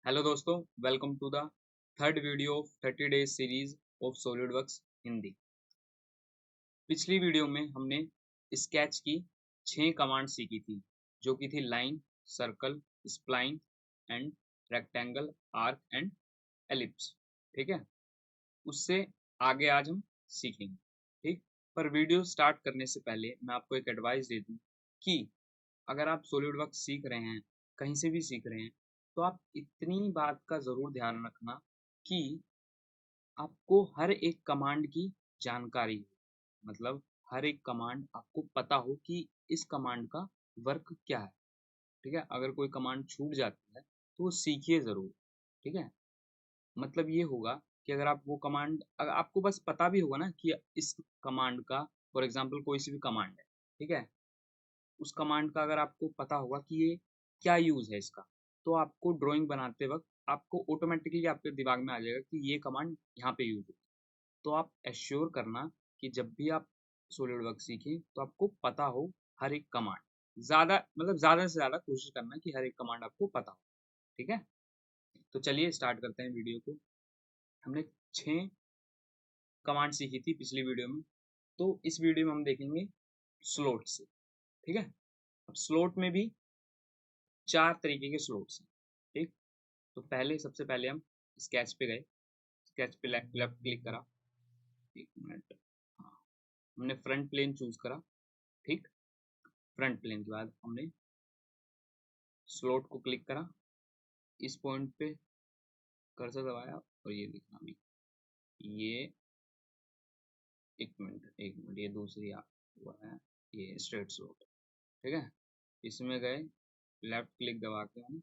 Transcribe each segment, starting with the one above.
Hello दोस्तों, welcome to the third video of 30 days series of SolidWorks Hindi. पिछली video में हमने स्केच की 6 कमांड सीखी थी, जो कि थी line, circle, spline and rectangle, arc and ellipse. ठीक है, उससे आगे आज हम सीखेंगे। ठीक, पर वीडियो स्टार्ट करने से पहले मैं आपको एक एडवाइस दे दूं कि अगर आप सॉलिडवर्क्स सीख रहे हैं, कहीं से भी सीख रहे हैं, तो आप इतनी बात का ज़रूर ध्यान रखना कि आपको हर एक कमांड की जानकारी हो। मतलब हर एक कमांड आपको पता हो कि इस कमांड का वर्क क्या है। ठीक है, अगर कोई कमांड छूट जाती है तो वो सीखिए ज़रूर। ठीक है, मतलब ये होगा कि अगर आप वो कमांड, अगर आपको बस पता भी होगा ना कि इस कमांड का, फॉर एग्जांपल कोई सी भी कमांड है, ठीक है, उस कमांड का अगर आपको पता होगा कि ये क्या यूज़ है इसका, तो आपको ड्राइंग बनाते वक्त आपको ऑटोमेटिकली आपके दिमाग में आ जाएगा कि ये कमांड यहाँ पे यूज़ होगी। तो आप एश्योर करना कि जब भी आप सॉलिडवर्क्स सीखें तो आपको पता हो हर एक कमांड। ज़्यादा मतलब ज़्यादा से ज़्यादा कोशिश करना कि हर एक कमांड आपको पता हो। ठीक है, तो चलिए स्टार्ट करते हैं वीडियो को। हमने 6 कमांड सीखी थी पिछली वीडियो में, तो इस वीडियो में हम देखेंगे स्लॉट से। ठीक है, अब स्लॉट में भी 4 तरीके के स्लॉट्स हैं। ठीक, तो सबसे पहले हम स्केच पे गए, स्केच पे लेफ्ट क्लिक करा। एक मिनट, हाँ, हमने फ्रंट प्लेन चूज करा। ठीक, फ्रंट प्लेन के बाद हमने स्लॉट को क्लिक करा, इस पॉइंट पे कर्सर दबाया और ये दिखना भी, ये एक मिनट ये दूसरी हुआ है, ये स्ट्रेट स्लॉट। ठीक है, इसमें गए, लेफ्ट क्लिक दबा के हम,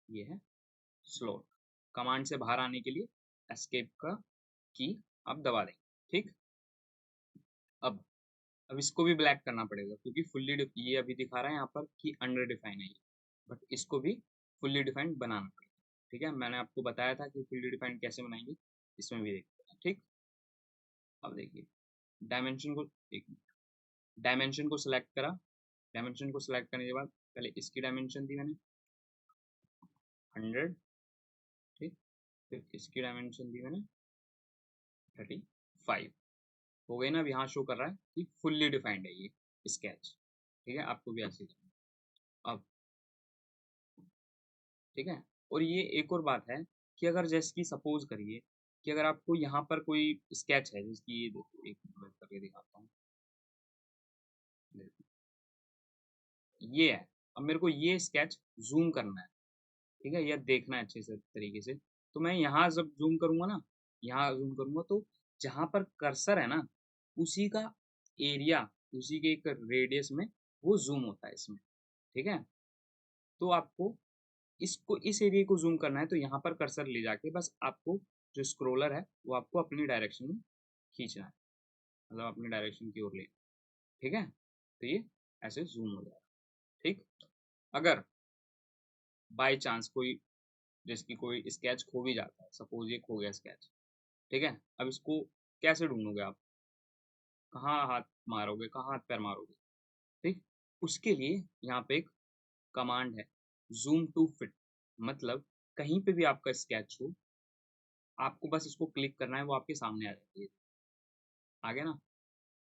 ये है स्लॉट। कमांड से बाहर आने के लिए एस्केप का की आप दबा देंगे। ठीक, अब इसको भी ब्लैक करना पड़ेगा क्योंकि ये अभी दिखा रहा है यहाँ पर कि अंडर डिफाइन है ये, बट इसको भी फुल्ली डिफाइंड बनाना पड़ेगा। ठीक है, मैंने आपको बताया था कि फुल्ली डिफाइंड कैसे बनाएंगे, इसमें भी देखते हैं। ठीक, अब देखिए डायमेंशन को, एक डायमेंशन को सिलेक्ट करा। डायमेंशन को सिलेक्ट करने के बाद पहले इसकी डायमेंशन दी मैंने 100। ठीक, फिर इसकी डायमेंशन दी मैंने 35। हो गई ना, अब यहाँ शो कर रहा है कि फुल्ली डिफाइंड है ये स्केच। ठीक है, आपको भी ऐसे करना है। अब ठीक है, और ये एक और बात है कि अगर जैसे कि सपोज करिए कि अगर आपको यहाँ पर कोई स्केच है, जैसे कि ये देखो, एक मैं करके दिखाता हूँ। ये है, अब मेरे को ये स्केच जूम करना है। ठीक है, या देखना है अच्छे से तरीके से, तो मैं यहाँ जब जूम करूंगा ना, यहाँ जूम करूंगा तो जहाँ पर कर्सर है ना, उसी का एरिया, उसी के एक रेडियस में वो जूम होता है इसमें। ठीक है, तो आपको इसको, इस एरिया को जूम करना है तो यहाँ पर कर्सर ले जाके बस आपको जो स्क्रोलर है वो आपको अपनी डायरेक्शन में खींचना है, मतलब अपनी डायरेक्शन की ओर ले। ठीक है, तो ये ऐसे जूम हो जाएगा। ठीक, अगर बाय चांस कोई, जैसे कि कोई स्केच खो भी जाता है, सपोज ये खो गया स्केच। ठीक है, अब इसको कैसे ढूंढोगे आप, कहाँ हाथ मारोगे, कहाँ हाथ पैर मारोगे। ठीक, उसके लिए यहाँ पे एक कमांड है, जूम टू फिट। मतलब कहीं पे भी आपका स्केच हो, आपको बस इसको क्लिक करना है, वो आपके सामने आ जाती है। आ गया ना,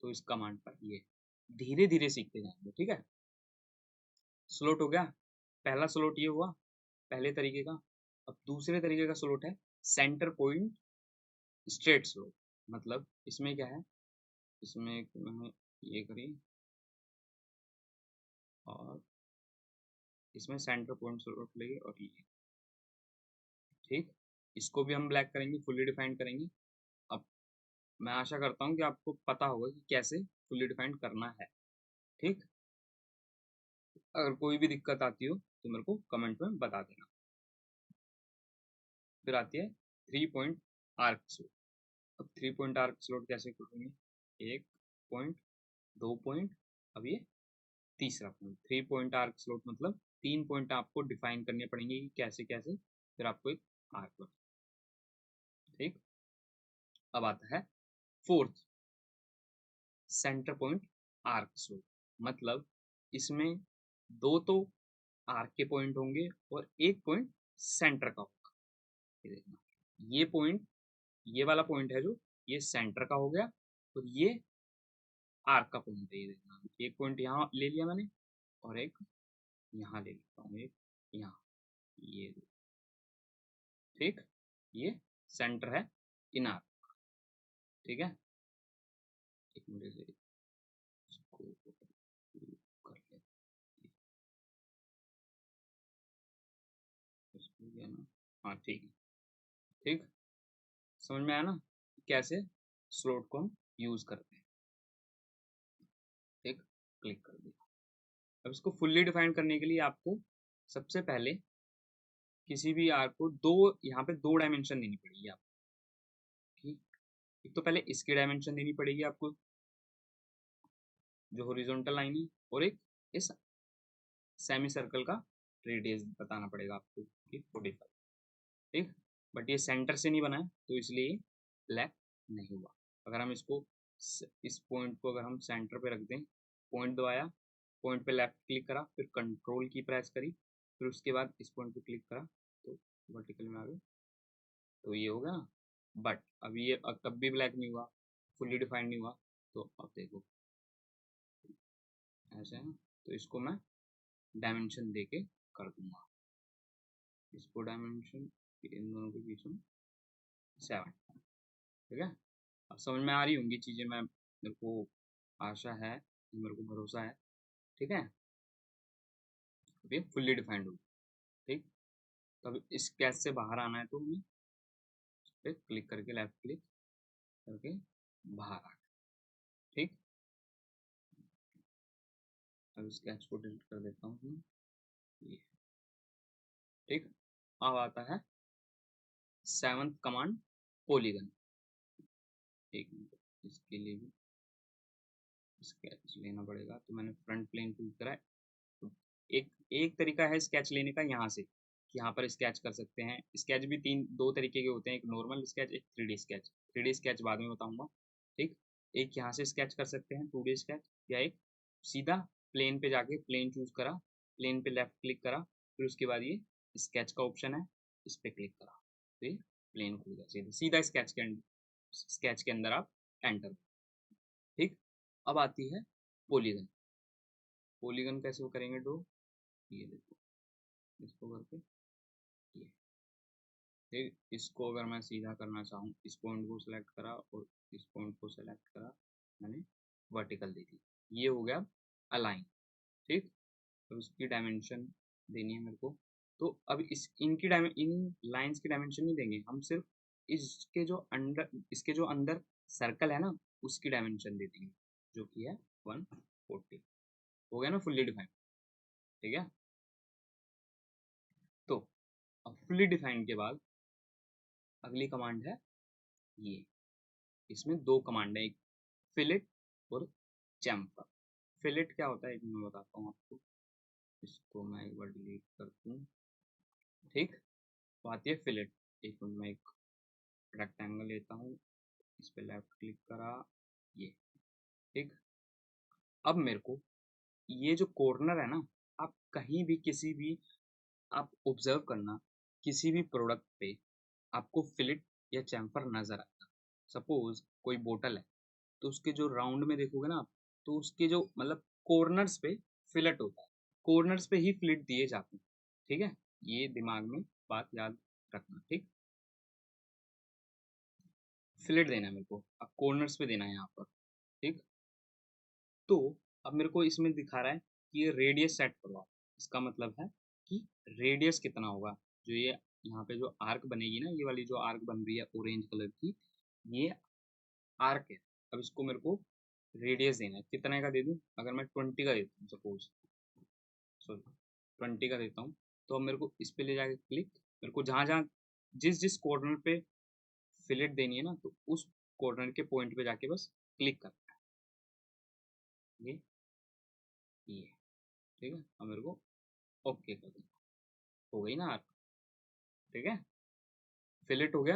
तो इस कमांड पर ये धीरे धीरे सीखते जाएंगे। ठीक है, स्लॉट हो गया, पहला स्लॉट ये हुआ पहले तरीके का। अब दूसरे तरीके का स्लॉट है सेंटर पॉइंट स्ट्रेट स्लॉट। मतलब इसमें क्या है, इसमें मैंने ये करी और इसमें सेंटर पॉइंट स्लॉट लेंगे और ये। ठीक, इसको भी हम ब्लैक करेंगे, फुल्ली डिफाइंड करेंगे। अब मैं आशा करता हूँ कि आपको पता होगा कि कैसे फुल्ली डिफाइंड करना है। ठीक, अगर कोई भी दिक्कत आती हो तो मेरे को कमेंट में बता देना। फिर आती है 3 पॉइंट आर्क स्लॉट। अब 3 पॉइंट आर्क स्लॉट कैसे करेंगे, 1 पॉइंट, 2 पॉइंट, अब ये तीसरा पॉइंट। 3 पॉइंट आर्क स्लॉट मतलब 3 पॉइंट आपको डिफाइन करने पड़ेंगे कि कैसे कैसे, फिर आपको एक आर्क बने। ठीक, अब आता है fourth, centre point arc slot. मतलब इसमें दो तो आर्क के पॉइंट होंगे और एक पॉइंट सेंटर का होगा। ये देखना, ये पॉइंट, ये वाला पॉइंट है जो, ये सेंटर का हो गया, और ये आर्क का पॉइंट है। ये देखना, एक पॉइंट यहाँ ले लिया मैंने, और एक यहाँ ले लेता हूँ, एक यहाँ, ये देखो, ठीक, ये सेंटर है इन आर्क, ठीक है। एक मिनट से इसको कर ले, इसको ये ना, हाँ ठीक है, ठीक, समझ में आया ना कैसे स्लॉट को हम यूज करते हैं, ठीक। क्लिक कर दिया। अब इसको फुल्ली डिफाइन करने के लिए आपको सबसे पहले किसी भी आर्क को दो, यहाँ पे दो डायमेंशन देनी पड़ेगी आपको, ठीक। एक तो पहले इसकी डायमेंशन देनी पड़ेगी आपको, जो हॉरिजॉन्टल लाइन है, और एक इस सेमी सर्कल का रेडियस बताना पड़ेगा आपको कि 45, ठीक। बट ये सेंटर से नहीं बना है, तो इसलिए ब्लैक नहीं हुआ। अगर हम इसको, इस पॉइंट को अगर हम सेंटर पे रख दें, पॉइंट दबाया, पॉइंट पे लेफ्ट क्लिक करा, फिर कंट्रोल की प्रेस करी, फिर उसके बाद इस पॉइंट पे क्लिक करा, तो वर्टिकल में आ गए, तो ये हो गया ना। बट अभी ये तब भी ब्लैक नहीं हुआ, फुल्ली डिफाइंड नहीं हुआ। तो अब देखो ऐसे है ना, तो इसको मैं डायमेंशन दे के कर दूंगा, इसको डायमेंशन इन दोनों के बीच में 7, ठीक है। अब समझ में आ रही होंगी चीज़ें, मैं, मेरे को आशा है, मेरे को भरोसा है, ठीक है। अब ये फुल्ली डिफाइंड होगी, ठीक। तो अब इस स्केच से बाहर आना है, तो हमें इस पर क्लिक करके, लेफ्ट क्लिक करके बाहर आ गए, ठीक। अब स्केच को डिलीट कर देता हूँ, ये, ठीक। अब आता है 7th कमांड, पॉलीगन। एक मिनट, इसके लिए भी स्केच लेना पड़ेगा, तो मैंने फ्रंट प्लेन चूज करा है। तो एक एक तरीका है स्केच लेने का, यहाँ से, यहाँ पर स्केच कर सकते हैं। स्केच भी दो तरीके के होते हैं, एक नॉर्मल स्केच, एक 3D स्केच। 3D स्केच बाद में बताऊंगा, ठीक। एक यहाँ से स्केच कर सकते हैं 2D स्केच, या एक सीधा प्लेन पे जाके प्लेन चूज करा, प्लेन पे लेफ्ट क्लिक करा, फिर उसके बाद ये स्केच का ऑप्शन है, इस पे क्लिक करा, तो ये प्लेन खुल गया, सीधा सीधा स्केच के अंदर आप एंटर, ठीक। अब आती है पॉलीगन। पॉलीगन कैसे वो करेंगे ड्रॉ, ये देखो, इसको करके ये, ठीक। इसको अगर मैं सीधा करना चाहूँ, इस पॉइंट को सिलेक्ट करा और इस पॉइंट को सिलेक्ट करा, मैंने वर्टिकल दे दी, ये हो गया अलाइन, ठीक। तो इसकी डायमेंशन देनी है मेरे को, तो अब इन लाइंस की डायमेंशन नहीं देंगे हम, सिर्फ इसके जो अंदर सर्कल है ना, उसकी डायमेंशन दे देंगे, जो कि है 140। हो गया ना फुल्ली डिफाइंड, ठीक है। तो अब फुल्ली डिफाइंड के बाद अगली कमांड है ये, इसमें दो कमांड है, एक फिलेट और चैम्फर। फिलेट क्या होता है एक मैं बताता हूँ आपको, इसको मैं एक बार डिलीट कर दूँ, ठीक। तो आती है फिलेट। एक मिनट, मैं एक रेक्टेंगल लेता हूँ, इस पे लेफ्ट क्लिक करा, ये, ठीक। अब मेरे को ये जो कॉर्नर है ना, आप कहीं भी किसी भी, आप ऑब्जर्व करना, किसी भी प्रोडक्ट पे आपको फिलेट या चैम्फर नजर आएगा। सपोज कोई बोतल है, तो उसके जो राउंड में देखोगे ना आप, तो उसके जो मतलब कॉर्नर्स पे फिलेट होता है, कॉर्नर्स पे ही फिलेट दिए जाते हैं, ठीक है। ये दिमाग में बात याद रखना, ठीक। फिलेट देना है मेरे को, अब कॉर्नर्स पे देना है यहाँ पर, ठीक। तो अब मेरे को इसमें दिखा रहा है कि ये रेडियस सेट करो आप, इसका मतलब है कि रेडियस कितना होगा, जो ये यहाँ पे जो आर्क बनेगी ना, ये वाली जो आर्क बन रही है ऑरेंज कलर की, ये आर्क है। अब इसको मेरे को रेडियस देना है, कितने का दे दूं, अगर मैं 20 का देता हूँ सपोज, सॉरी 20 का देता हूँ, तो अब मेरे को इस पे ले जाके क्लिक, मेरे को जहाँ जहाँ जिस जिस कॉर्नर पे फिलेट देनी है ना, तो उस कॉर्नर के पॉइंट पे जाके बस क्लिक करना है, ये, ठीक है। अब मेरे को ओके कर देना, हो गई ना आर्क, ठीक है, फिलेट हो गया।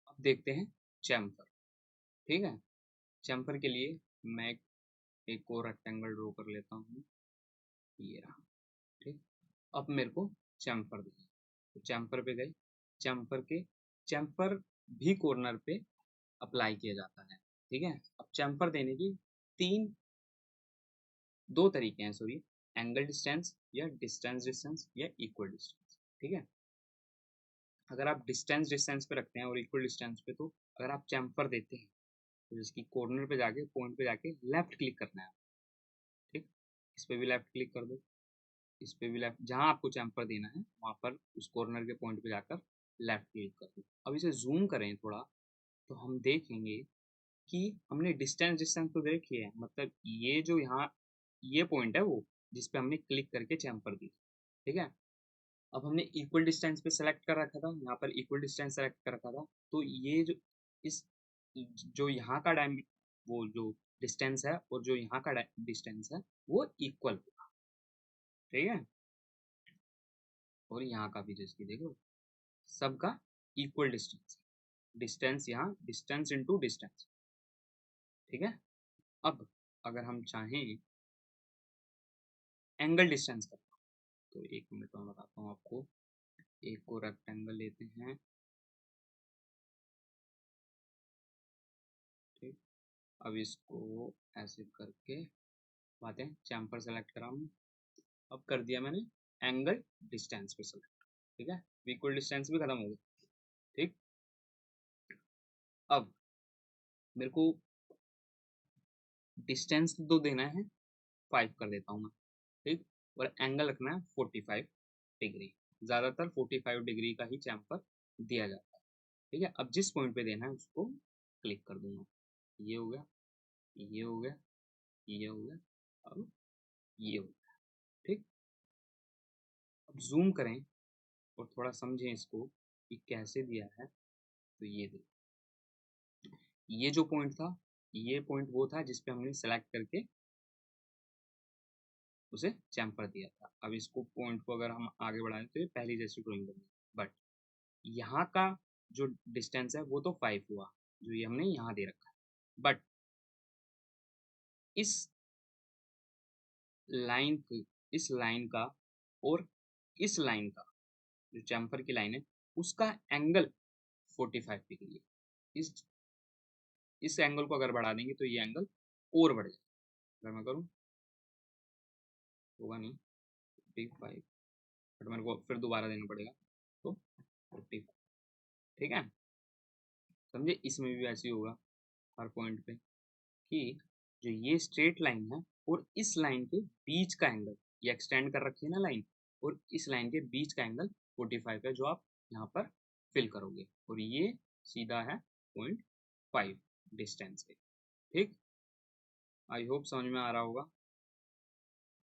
अब देखते हैं चैम्फर, ठीक है। चैम्फर के लिए मैं एक और रेक्टेंगल ड्रॉ कर लेता हूँ, ये रहा, ठीक। अब मेरे को चैम्फर देना है। तो चैम्फर पे गए, चैम्फर भी कॉर्नर पे अप्लाई किया जाता है। ठीक है, अब चैम्फर देने की दो तरीके हैं, सॉरी, एंगल डिस्टेंस या डिस्टेंस या इक्वल डिस्टेंस। ठीक है, अगर आप डिस्टेंस पे रखते हैं और इक्वल डिस्टेंस पे, तो अगर आप चैम्फर देते हैं तो इसकी कॉर्नर पे जाके, पॉइंट पे जाके लेफ्ट क्लिक करना है। ठीक, इस पे भी लेफ्ट क्लिक कर दो, इस पे भी लेफ्ट, जहां आपको चैम्फर देना है वहां पर उस कॉर्नर के पॉइंट पे जाकर लेफ्ट क्लिक कर दो। अब इसे जूम करें थोड़ा, तो हम देखेंगे कि हमने डिस्टेंस तो देखी है, मतलब ये जो यहाँ ये पॉइंट है वो जिस पे हमने क्लिक करके चैम्फर दी। ठीक है, अब हमने इक्वल डिस्टेंस पे सेलेक्ट कर रखा था, यहाँ पर इक्वल डिस्टेंस सेलेक्ट कर रखा था, तो ये जो इस जो यहाँ का वो जो डिस्टेंस है और जो यहाँ का डिस्टेंस है वो इक्वल होगा। ठीक है, और यहाँ का भी जैसे देखो सबका इक्वल डिस्टेंस, डिस्टेंस यहाँ डिस्टेंस इनटू डिस्टेंस। ठीक है, अब अगर हम चाहें एंगल डिस्टेंस का, तो एक मिनट में बताता हूँ आपको। एक को रेक्टेंगल लेते हैं, ठीक, अब इसको ऐसे करके बातें चैम्फर सेलेक्ट करा हमने, अब कर दिया मैंने एंगल डिस्टेंस पे सेलेक्ट। ठीक है, इक्वल डिस्टेंस भी खत्म हो गया। ठीक, अब मेरे को डिस्टेंस तो देना है 5 कर देता हूँ मैं। ठीक, और एंगल रखना है 45 डिग्री, ज़्यादातर 45 डिग्री का ही चैम्फर दिया जाता है। ठीक है, अब जिस पॉइंट पे देना है उसको क्लिक कर दूंगा, ये हो गया, ये हो गया, ये हो गया, अब ये हो गया। ठीक, अब जूम करें और थोड़ा समझें इसको कि कैसे दिया है, तो ये देखो, ये जो पॉइंट था, ये पॉइंट वो था जिसपे हमने सेलेक्ट करके उसे चैम्फर दिया था। अब इसको पॉइंट को अगर हम आगे बढ़ाएं तो ये पहली जैसी ड्राइंग बनेगी, बट यहाँ का जो डिस्टेंस है वो तो 5 हुआ जो ये हमने यहाँ दे रखा है, बट इस इस लाइन का और इस लाइन का जो चैम्फर की लाइन है उसका एंगल 45 डिग्री है। इस एंगल को अगर बढ़ा देंगे तो ये एंगल और बढ़ जाएगा। अगर मैं करूँ होगा नहीं 45, बट मेरे को फिर दोबारा देना पड़ेगा, तो 45। ठीक है, समझे, इसमें भी ऐसे ही होगा हर पॉइंट पे कि जो ये स्ट्रेट लाइन है और इस लाइन के बीच का एंगल, ये एक्सटेंड कर रखी है ना लाइन, और इस लाइन के बीच का एंगल 45 है जो आप यहाँ पर फिल करोगे, और ये सीधा है 0.5 डिस्टेंस पे। ठीक, आई होप समझ में आ रहा होगा।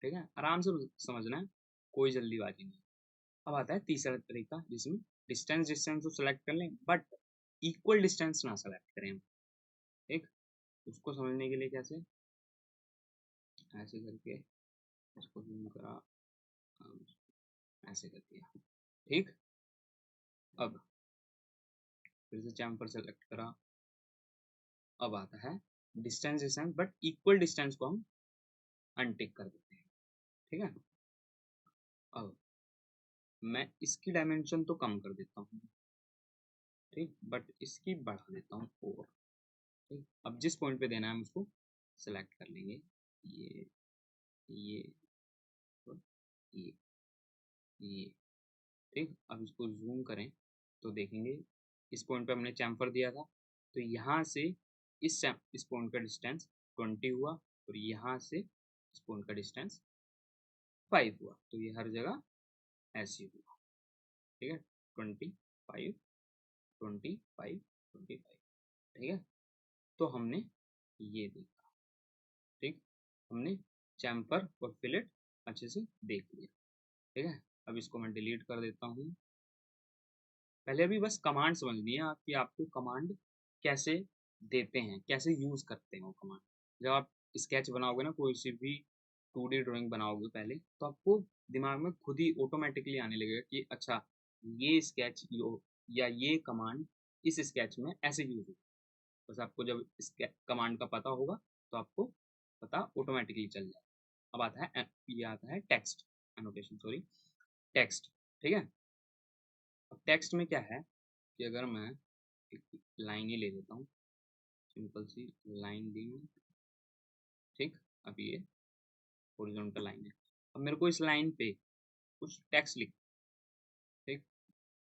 ठीक है, आराम से समझना है, कोई जल्दीबाजी नहीं। अब आता है तीसरा तरीका जिसमें डिस्टेंस तो सेलेक्ट कर लें बट इक्वल डिस्टेंस ना सेलेक्ट करें। ठीक, उसको समझने के लिए कैसे, ऐसे करके इसको जूम करा, ऐसे कर दिया। ठीक, अब फिर से चैम्फर सेलेक्ट करा, अब आता है डिस्टेंस बट इक्वल डिस्टेंस को हम अनटिक कर देते हैं। ठीक है, अब मैं इसकी डायमेंशन तो कम कर देता हूँ, ठीक, बट इसकी बढ़ा देता हूँ और। ठीक, अब जिस पॉइंट पे देना है हम उसको सेलेक्ट कर लेंगे, ये ये और ये। ठीक, अब इसको जूम करें तो देखेंगे इस पॉइंट पे हमने चैम्फर दिया था, तो यहाँ से इस पॉइंट का डिस्टेंस 20 हुआ और यहाँ से इस पॉइंट का डिस्टेंस 5 हुआ, तो ये हर जगह ऐसे हुआ। ठीक है, 25 25 25। ठीक है, तो हमने ये देखा। ठीक, हमने चैम्फर और फिलेट अच्छे से देख लिया। ठीक है, अब इसको मैं डिलीट कर देता हूँ। पहले अभी बस कमांड समझनी है कि आपको कमांड कैसे देते हैं, कैसे यूज करते हैं वो कमांड। जब आप स्केच बनाओगे ना, कोई सी भी 2D ड्राइंग बनाओगे पहले, तो आपको दिमाग में खुद ही ऑटोमेटिकली आने लगेगा कि अच्छा ये स्केच या ये कमांड इस स्केच में ऐसे यूज होगी। बस आपको जब इस कमांड का पता होगा तो आपको पता ऑटोमेटिकली चल जाएगा। अब आता है ये आता है टेक्स्ट एनोटेशन, सॉरी टेक्स्ट। ठीक है। अब टेक्स्ट में क्या है कि अगर मैं एक लाइन ही ले लेता हूँ, सिंपल सी लाइन दी मैं, ठीक। अब ये हॉरिजॉन्टल लाइन है। अब मेरे को इस लाइन पे कुछ टेक्स्ट लिख, ठीक।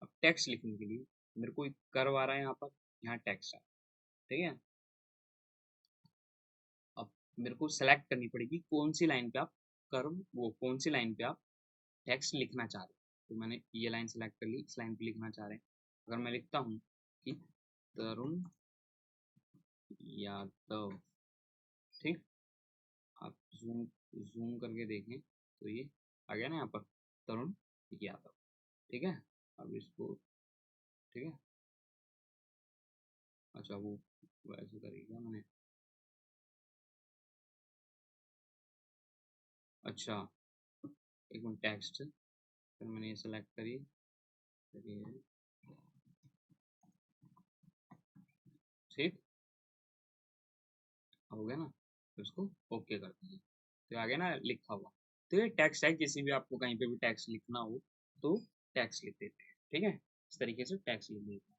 अब टेक्स्ट लिखने के लिए मेरे को एक कर्व आ रहा है, यहाँ पर, यहाँ टेक्स्ट है, ठीक है। अब मेरे को सेलेक्ट करनी पड़ेगी कौन सी लाइन पे आप कर्व, वो कौन सी लाइन पे आप टेक्स्ट लिखना चाह रहे हैं। तो मैंने ये लाइन सेलेक्ट कर ली, इस लाइन पे लिखना चाह रहे हैं। अगर मैं लिखता हूँ कि तरुण यादव, ठीक। आप जूम जूम करके देखें तो ये आ गया ना यहाँ पर, तरुण यादव, ठीक है। अब इसको, ठीक है। अच्छा वो ऐसे करेगा मैंने, अच्छा एक मिनट, टेक्स्ट, फिर मैंने ये सेलेक्ट करी, फिर ये, ठीक। हो गया ना, तो इसको ओके कर दीजिए, तो आ गया ना लिखा हुआ। तो ये टेक्स्ट है, किसी भी आपको कहीं पे भी टेक्स्ट लिखना हो तो टेक्स्ट लिख देते हैं, ठीक है। इस तरीके से टेक्स्ट लिख देते हैं।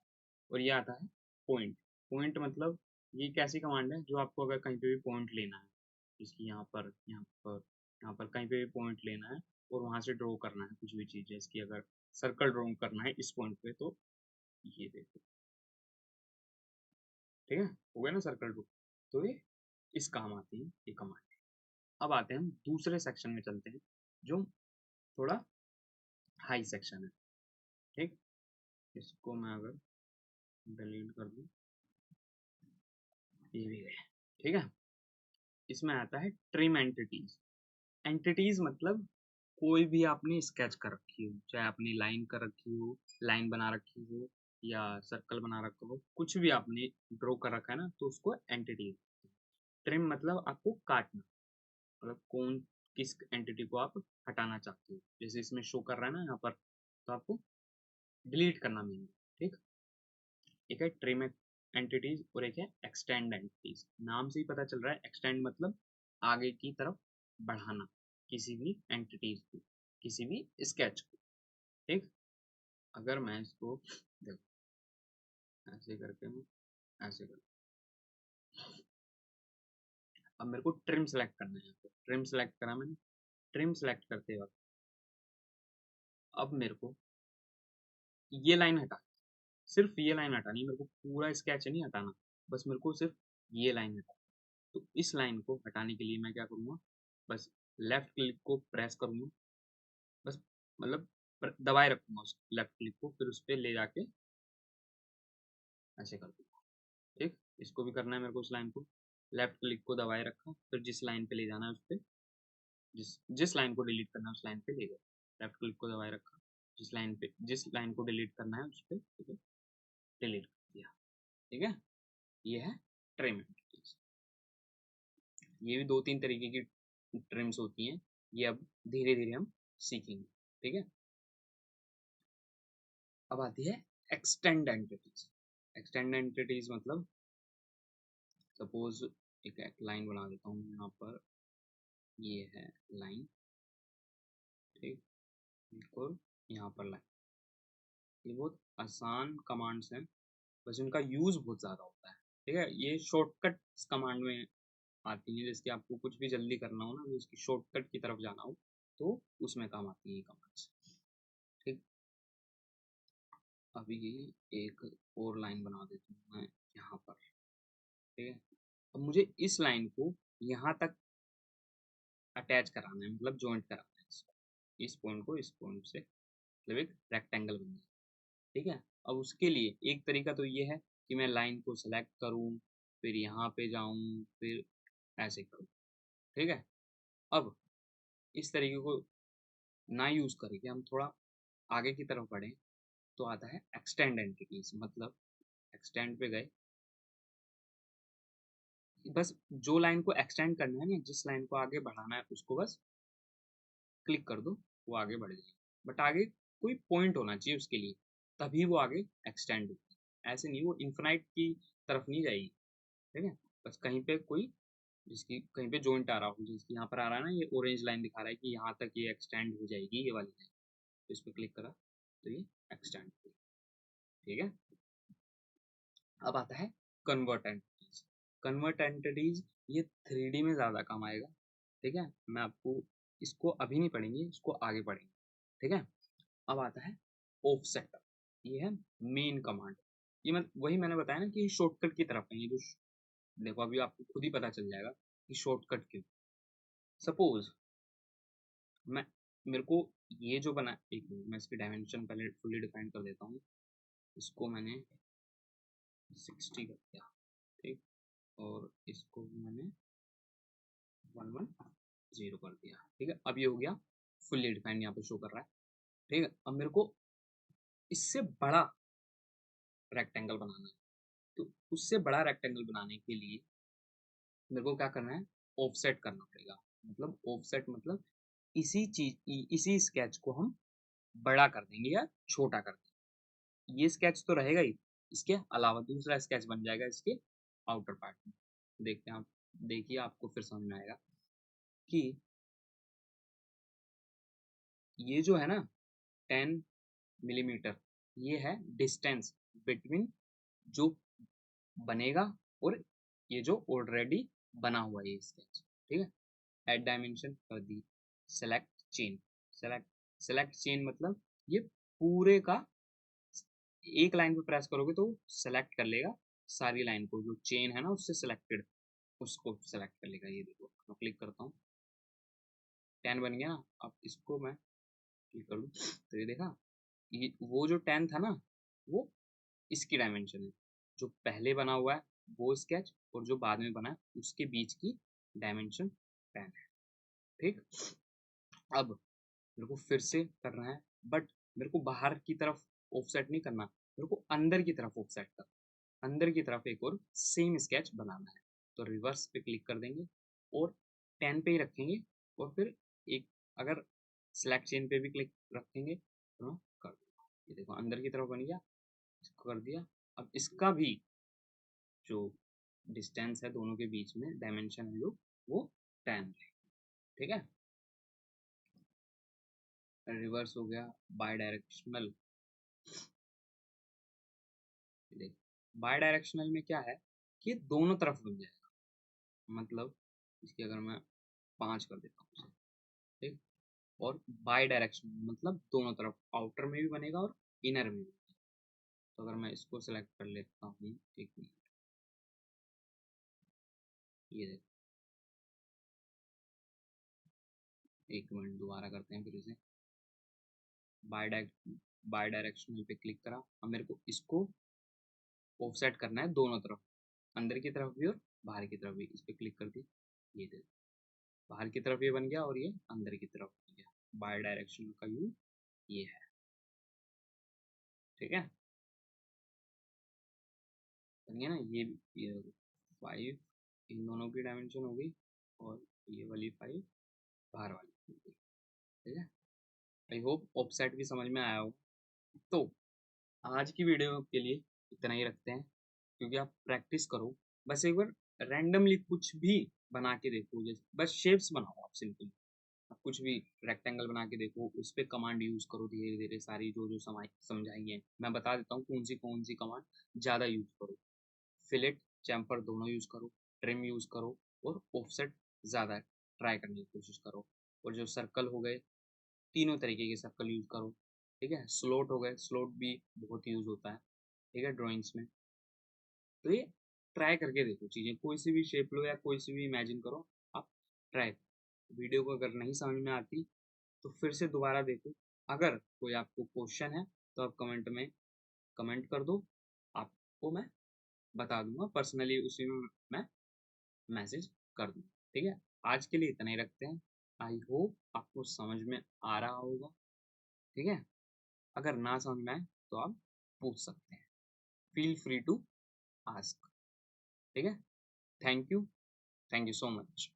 और ये आता है पॉइंट। पॉइंट मतलब ये एक ऐसी कमांड है जो आपको अगर कहीं पे भी पॉइंट लेना है, इसकी यहाँ पर, यहाँ पर, यहाँ पर कहीं पे भी पॉइंट लेना है और वहां से ड्रॉ करना है कुछ भी चीज़ है इसकी, अगर सर्कल ड्रॉ करना है इस पॉइंट पे, तो ये देखो, ठीक है। हो गया ना सर्कल ड्रॉ। तो ये इस काम आती है ये कमांड। अब आते हैं हम दूसरे सेक्शन में, चलते हैं जो थोड़ा हाई सेक्शन है, ठीक। इसको मैं अगर डिलीट कर दूं, ये भी है, ठीक है। इसमें आता है ट्रिम एंटिटीज। एंटिटीज मतलब कोई भी आपने स्केच कर रखी हो, चाहे आपने लाइन कर रखी हो, लाइन बना रखी हो, या सर्कल बना रखा हो, कुछ भी आपने ड्रॉ कर रखा है ना, तो उसको एंटिटी। ट्रिम मतलब आपको काटना, मतलब कौन किस एंटिटी को आप हटाना चाहते हो, जैसे इसमें शो कर रहा है ना यहाँ पर, तो आपको डिलीट करना नहीं है, ठीक। एक है ट्रिम एंटिटीज और एक है एक्सटेंड एंटिटीज। नाम से ही पता चल रहा है, एक्सटेंड मतलब आगे की तरफ बढ़ाना किसी भी एंटिटीज को, किसी भी स्केच को, ठीक। अगर मैं इसको देखो ऐसे करके, मैं ऐसे कर, अब मेरे को ट्रिम सेलेक्ट करना है, ट्रिम सेलेक्ट करा मैंने। ट्रिम सेलेक्ट करते वक्त अब मेरे को ये लाइन हटा, सिर्फ ये लाइन हटानी है मेरे को, पूरा स्केच नहीं हटाना, बस मेरे को सिर्फ ये लाइन हटा। तो इस लाइन को हटाने के लिए मैं क्या करूँगा, बस लेफ्ट क्लिक को प्रेस करूँगा, बस मतलब दबाए रखूँगा उस लेफ्ट क्लिक को, फिर उस पर ले जाके ऐसे कर दूँगा, ठीक। इसको भी करना है मेरे को, उस लाइन को लेफ्ट क्लिक को दबाए रखा, फिर जिस लाइन पे ले जाना है उस पर, जिस जिस लाइन को डिलीट करना है उस लाइन पे ले गए, लेफ्ट क्लिक को दबाए रखा, जिस लाइन को डिलीट करना है उस पर, ठीक है, डिलीट कर दिया, ठीक है। ये है ट्रिम। ये भी दो तीन तरीके की ट्रिम्स होती हैं, ये अब धीरे धीरे हम सीखेंगे, ठीक है। अब आती है एक्सटेंड एंटिटीज। एक्सटेंड एंटिटीज मतलब सपोज एक लाइन बना देता हूँ यहाँ पर, ये है लाइन, ठीक। और यहाँ पर लाइन, ये बहुत आसान कमांड्स हैं, बस इनका यूज बहुत ज़्यादा होता है, ठीक है। ये शॉर्टकट कमांड में आती है, जैसे आपको कुछ भी जल्दी करना हो ना, तो इसकी शॉर्टकट की तरफ जाना हो तो उसमें काम आती है ये कमांड्स, ठीक। अभी एक और लाइन बना देता हूँ मैं यहाँ पर, ठीक है। अब मुझे इस लाइन को यहाँ तक अटैच कराना है, मतलब जॉइंट कराना है इसको, इस पॉइंट को इस पॉइंट से, मतलब एक रेक्टेंगल बन जाए, ठीक है। अब उसके लिए एक तरीका तो ये है कि मैं लाइन को सेलेक्ट करूँ, फिर यहाँ पे जाऊँ, फिर ऐसे करूँ, ठीक है। अब इस तरीके को ना यूज़ करके हम थोड़ा आगे की तरफ बढ़ें, तो आता है एक्सटेंड एंटिटीज। मतलब एक्सटेंड पे गए, बस जो लाइन को एक्सटेंड करना है ना, जिस लाइन को आगे बढ़ाना है उसको बस क्लिक कर दो, वो आगे बढ़ जाएगी। बट आगे कोई पॉइंट होना चाहिए उसके लिए, तभी वो आगे एक्सटेंड होगी, ऐसे नहीं वो इन्फिनाइट की तरफ नहीं जाएगी, ठीक है। बस कहीं पे कोई, जिसकी कहीं पे जॉइंट आ रहा हो, जिसकी यहाँ पर आ रहा है ना, ये ऑरेंज लाइन दिखा रहा है कि यहाँ तक ये एक्सटेंड हो जाएगी ये वाली लाइन, तो इस पर क्लिक करा, तो ये एक्सटेंड हुई, ठीक है। अब आता है कन्वर्ट एंटिटीज। कन्वर्ट एंटिटीज ये 3D में ज्यादा काम आएगा, ठीक है। मैं आपको इसको अभी नहीं पढ़ेंगे, इसको आगे पढ़ेंगे, ठीक है। अब आता है ऑफसेट, ये है मेन कमांड। ये वही मैंने बताया ना कि शॉर्टकट की तरफ है ये जो, देखो अभी आपको खुद ही पता चल जाएगा कि शॉर्टकट क्यों। सपोज मैं मेरे को ये जो बना, एक मिनट मैं इसकी डायमेंशन पहले फुल्ली डिफाइन कर देता हूँ। इसको मैंने 60 कर दिया, ठीक, और इसको मैंने 110 कर दिया, ठीक है। अब ये हो गया फुल्ली डिफाइंड, यहाँ पे शो कर रहा है, ठीक है। अब मेरे को इससे बड़ा रेक्टेंगल बनाना है, तो उससे बड़ा रेक्टेंगल बनाने के लिए मेरे को क्या करना है, ऑफसेट करना पड़ेगा। मतलब ऑफसेट मतलब इसी स्केच को हम बड़ा कर देंगे या छोटा कर देंगे। ये स्केच तो रहेगा ही, इसके अलावा दूसरा स्केच बन जाएगा इसके आउटर पार्ट में। देखते हैं आप, देखिए आपको फिर समझ में आएगा कि ये जो है ना 10 मिलीमीटर, ये है डिस्टेंस बिटवीन जो बनेगा और ये जो ऑलरेडी बना हुआ है ये स्केच, ठीक है। एड डायमेंशन कर दी, select chain. Select select chain मतलब ये पूरे का, एक लाइन पे प्रेस करोगे तो सेलेक्ट कर लेगा सारी लाइन को, जो चेन है ना उससे सिलेक्टेड, उसको सेलेक्ट कर लेगा। ये देखो मैं क्लिक करता हूँ, 10 बन गया ना। अब इसको मैं क्लिक कर दूँ तो ये देखा, ये वो जो 10 था ना वो इसकी डायमेंशन है, जो पहले बना हुआ है वो स्केच और जो बाद में बना है उसके बीच की डायमेंशन 10 है, ठीक। अब मेरे को फिर से करना है, बट मेरे को बाहर की तरफ ऑफसेट नहीं करना, मेरे को अंदर की तरफ ऑफसेट करना। अंदर की तरफ एक और सेम स्केच बनाना है, तो रिवर्स पे क्लिक कर देंगे और 10 पे ही रखेंगे, और फिर एक, अगर सिलेक्ट चेन पे भी क्लिक रखेंगे तो कर दूंगा। ये देखो अंदर की तरफ बन गया, इसको कर दिया। अब इसका भी जो डिस्टेंस है दोनों के बीच में, डायमेंशन है जो, वो 10 है, ठीक है। रिवर्स हो गया बाय डायरेक्शनल। बाय डायरेक्शनल में क्या है कि दोनों तरफ बन जाएगा, मतलब इसकी अगर मैं 5 कर देता हूँ उसे, ठीक। और बाय डायरेक्शनल मतलब दोनों तरफ, आउटर में भी बनेगा और इनर में भी। तो अगर मैं इसको सेलेक्ट कर लेता हूँ, एक मिनट, ये देखो, एक मिनट दोबारा करते हैं फिर इसे। बाय डायरेक्शनल पे क्लिक करा, अब मेरे को इसको ऑफसेट करना है दोनों तरफ, अंदर की तरफ भी और बाहर की तरफ भी। इस पे क्लिक कर दी, ये देखो बाहर की तरफ ये बन गया और ये अंदर की तरफ बन गया। बाय डायरेक्शनल का व्यू ये है, ठीक है। बन गया ना ये 5 इन दोनों की डायमेंशन हो गई, और ये वाली 5 बाहर वाली हो गई, ठीक है। आई होप ऑफसेट भी समझ में आया हो। तो आज की वीडियो के लिए इतना ही रखते हैं, क्योंकि आप प्रैक्टिस करो, बस एक बार रैंडमली कुछ भी बना के देखो, जैसे बस शेप्स बनाओ आप सिंपल, आप कुछ भी रेक्टेंगल बना के देखो, उस पर कमांड यूज करो धीरे धीरे, सारी जो जो समझाई है मैं बता देता हूँ कौन सी कमांड ज़्यादा यूज करो। फिलेट, चैम्फर दोनों यूज करो, ट्रिम यूज करो, और ऑफसेट ज़्यादा ट्राई करने की कोशिश करो। और जो सर्कल हो गए, तीनों तरीके के सर्कल यूज करो, ठीक है। स्लोट हो गए, स्लोट भी बहुत यूज होता है, ठीक है, ड्राइंग्स में। तो ये ट्राई करके देखो चीज़ें, कोई सी भी शेप लो या कोई सी भी इमेजिन करो, आप ट्राई करो। वीडियो को अगर नहीं समझ में आती तो फिर से दोबारा देखो। अगर कोई आपको क्वेश्चन है तो आप कमेंट में कमेंट कर दो, आपको मैं बता दूंगा पर्सनली, उसी में मैं मैसेज कर दूंगा, ठीक है। आज के लिए इतना ही रखते हैं। आई होप आपको समझ में आ रहा होगा, ठीक है। अगर ना समझ में आए तो आप पूछ सकते हैं, फील फ्री टू आस्क, ठीक है। Thank you so much.